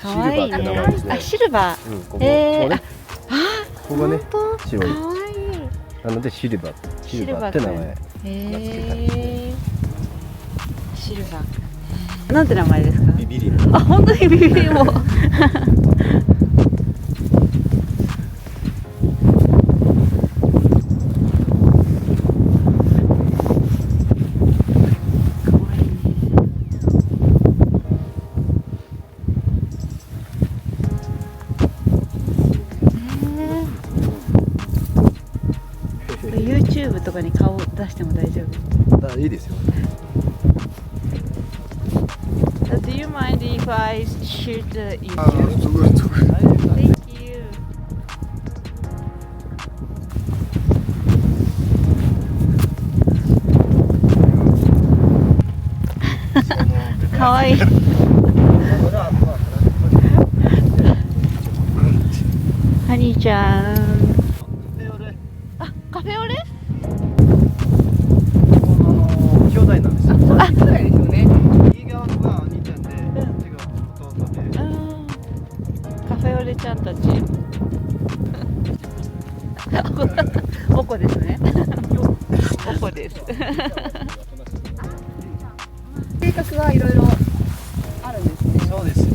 かわいいね。あ、シルバー。ここね。ここがね、白い。かわいい。なのでシルバーって名前が付けたんですね。シルバーくんね。なんて名前ですか？ビビリ。あ、本当にビビリも。YouTube とかに顔出しても大丈夫？いいですよ。Do you mind if I shoot the YouTube? すごいすごい。Thank you. かわいい。ハニーちゃん。あ、カフェオレ？兄弟なんですよ。あ、兄弟ですよね。右側が兄ちゃんで、こっちが弟で。カフェオレちゃんたち。おこですね。おこです。計画はいろいろあるんですね。そうですね。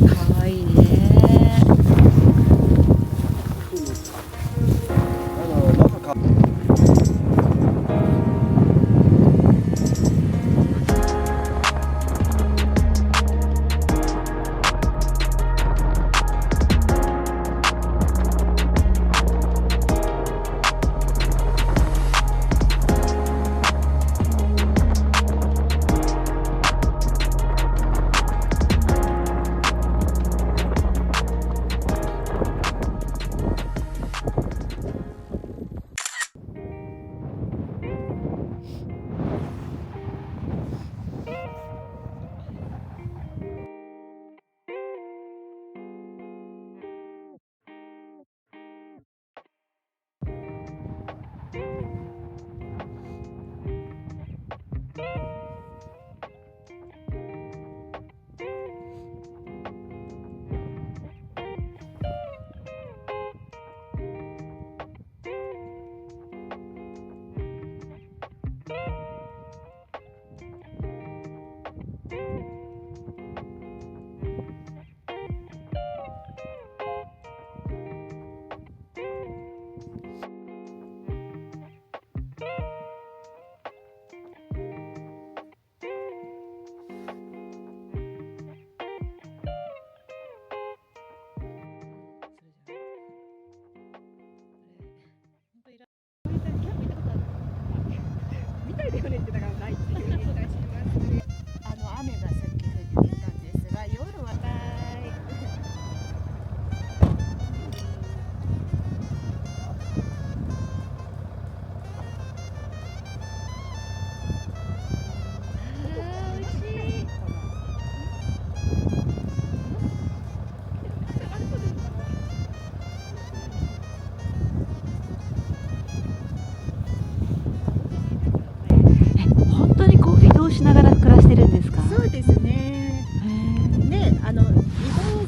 かわいいね。まさか。雨がさっき降っていたんですが、夜は本当にこう移動しながら暮らしてるんですか？そうですね。で、移動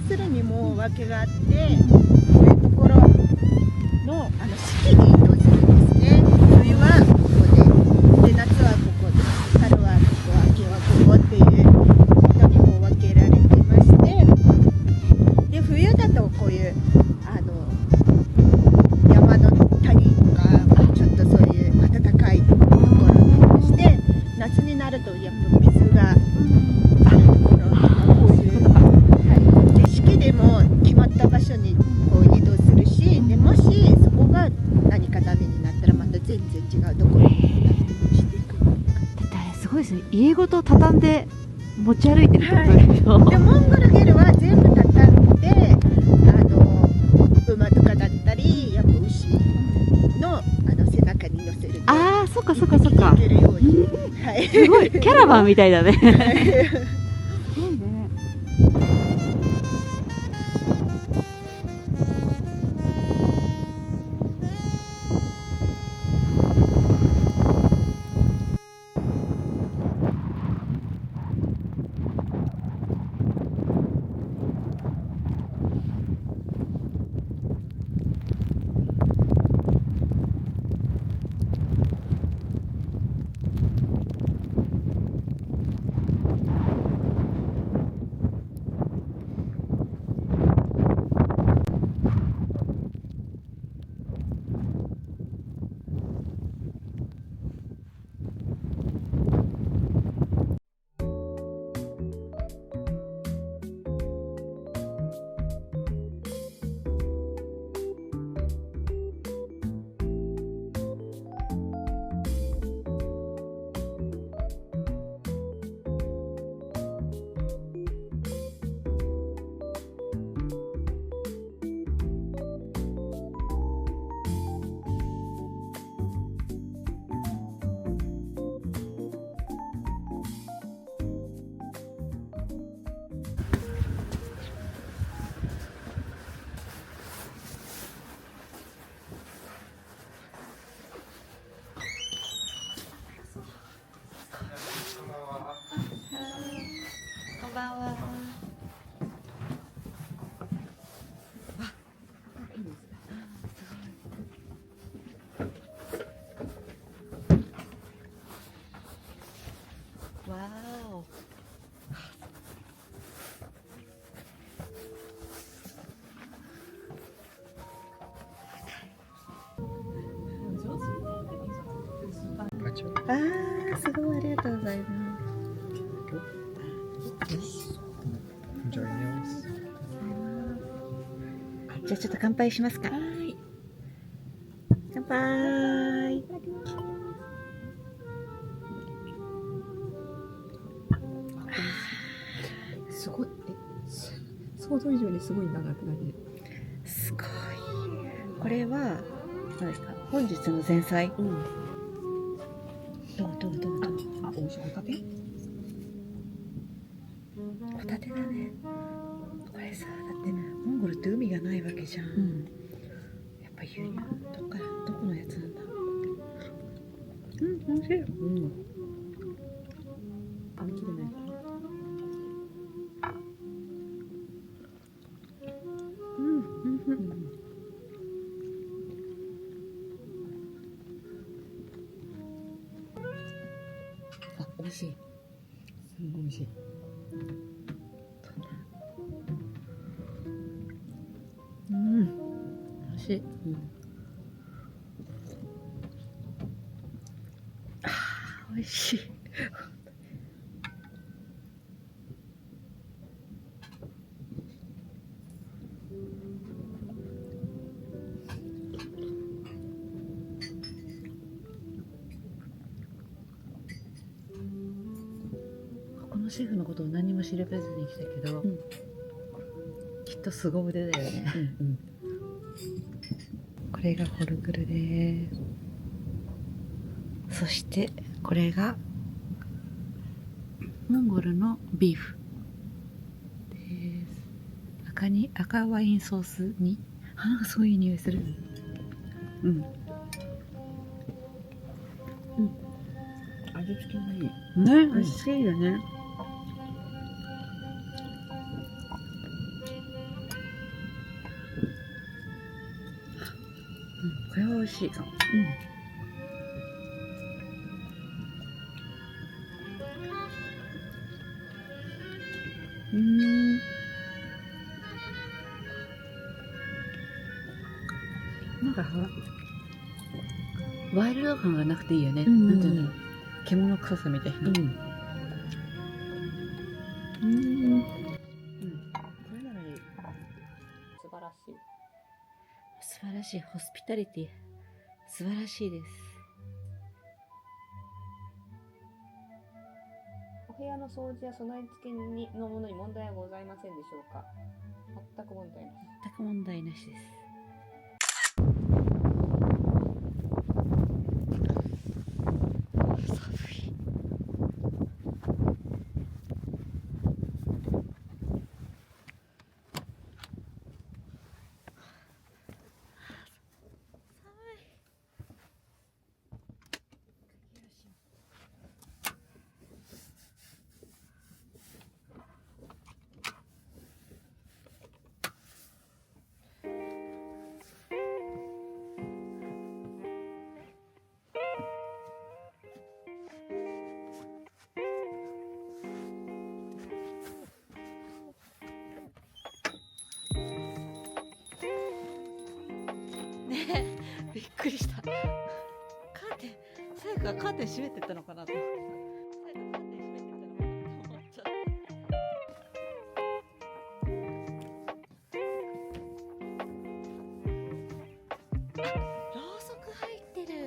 するにも訳があって、こういうところの四季に移動するんですね。冬はここで、夏はここで、春はここ、秋はここっていうことにこう分けられていまして、で冬だとこういう山の谷とかちょっとそういう暖かいところにして、夏になるとやっぱ水があるところとかこういう、はい、で四季でも決まった場所にこう移動するし、でもしそこが何かダメになったらまた全然違うところにしていく。だってあれすごいですね。家ごと畳んで持ち歩いてるってことでしょ？でモンゴルゲルは全部畳んで、馬とかだったりやっぱ牛の背中に乗せると、ああ、そっかそっかそっか。いけるように、はい、すごいキャラバンみたいだね。あー、すごい、ありがとうございます。Enjoy meals. じゃあちょっと乾杯しますか。はい。乾杯。すごい、想像以上にすごい長くなる。すごい。これは何ですか。本日の前菜。うん。どう。あ、美味しいホタテ？ホタテだね。これさ、だってモンゴルって海がないわけじゃん。うん。やっぱ輸入どこのやつなんだ。美味しい。うん。あん切れないかな。あ、美味しい。すごい美味しい。美味しい。うん。美味しい。このシェフのことを何も調べずに来たけど、きっと凄腕だよね。これがホルグルです。そしてこれがモンゴルのビーフです。赤ワインソースになんかそういう匂いする。味付けがいい。ね、美味しいよね。これは美味しいかも。なんかワイルド感がなくていいよね。なんていうの、獣臭さみたいな。これならいい。素晴らしい。素晴らしい。ホスピタリティ素晴らしいです。お部屋の掃除や備え付けのものに問題はございませんでしょうか？全く問題なし。全く問題なしです。びっくりした。カーテン、さやかがカーテン閉めてったのかなと思って。さやかカーテン閉めてったのかなと思っちゃった。ろうそく入ってる。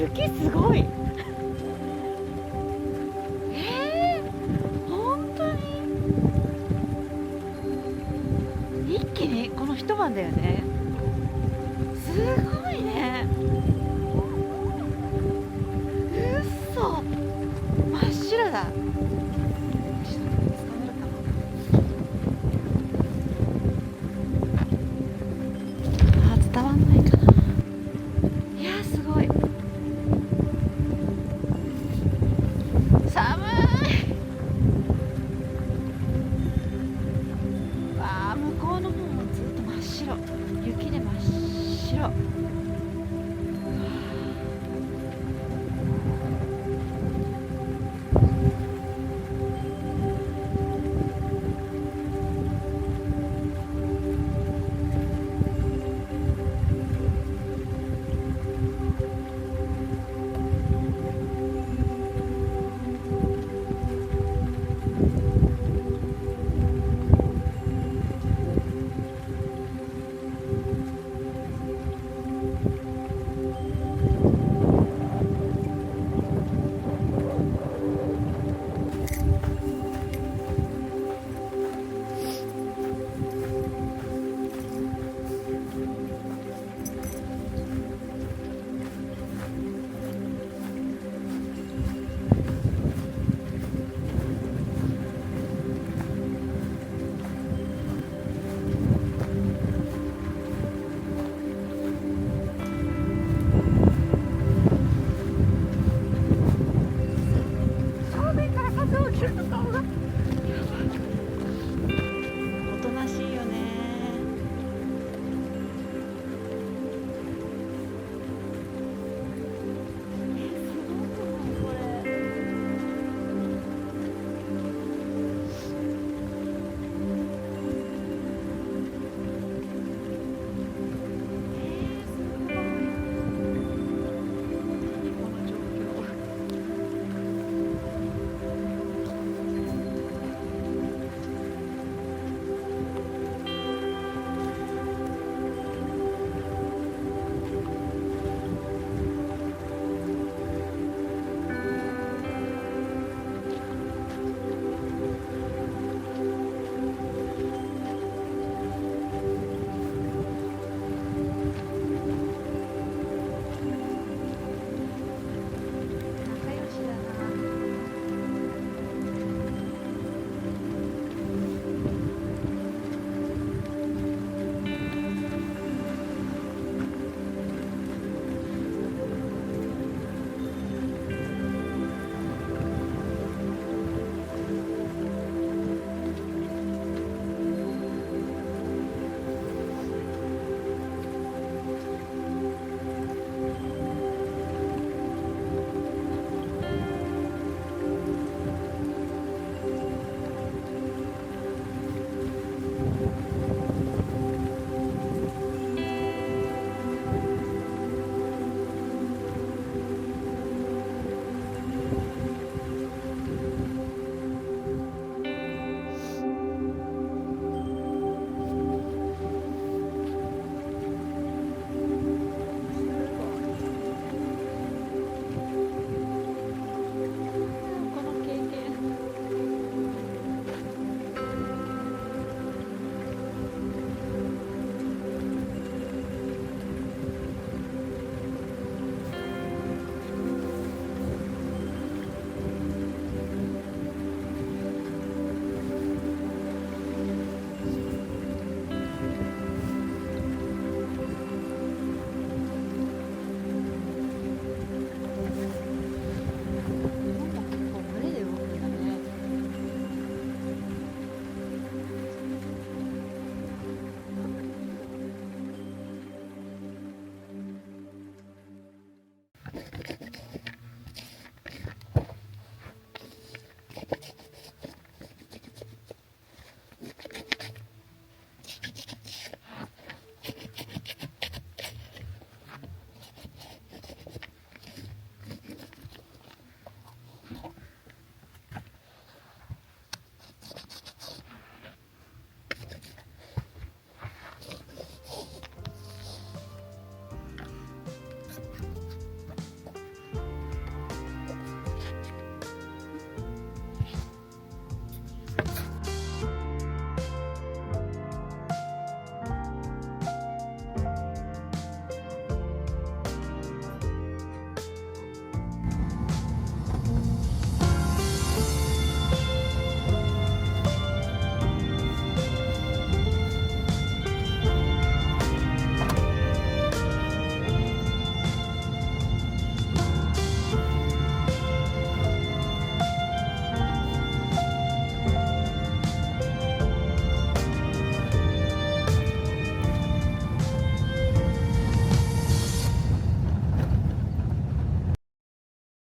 雪すごい。本当に一気にこの一晩だよね。すごいね。うっそ、真っ白だ。伝わんないかな。いやすごい寒い。わあ、向こうの方もずっと真っ白、雪で真っ白。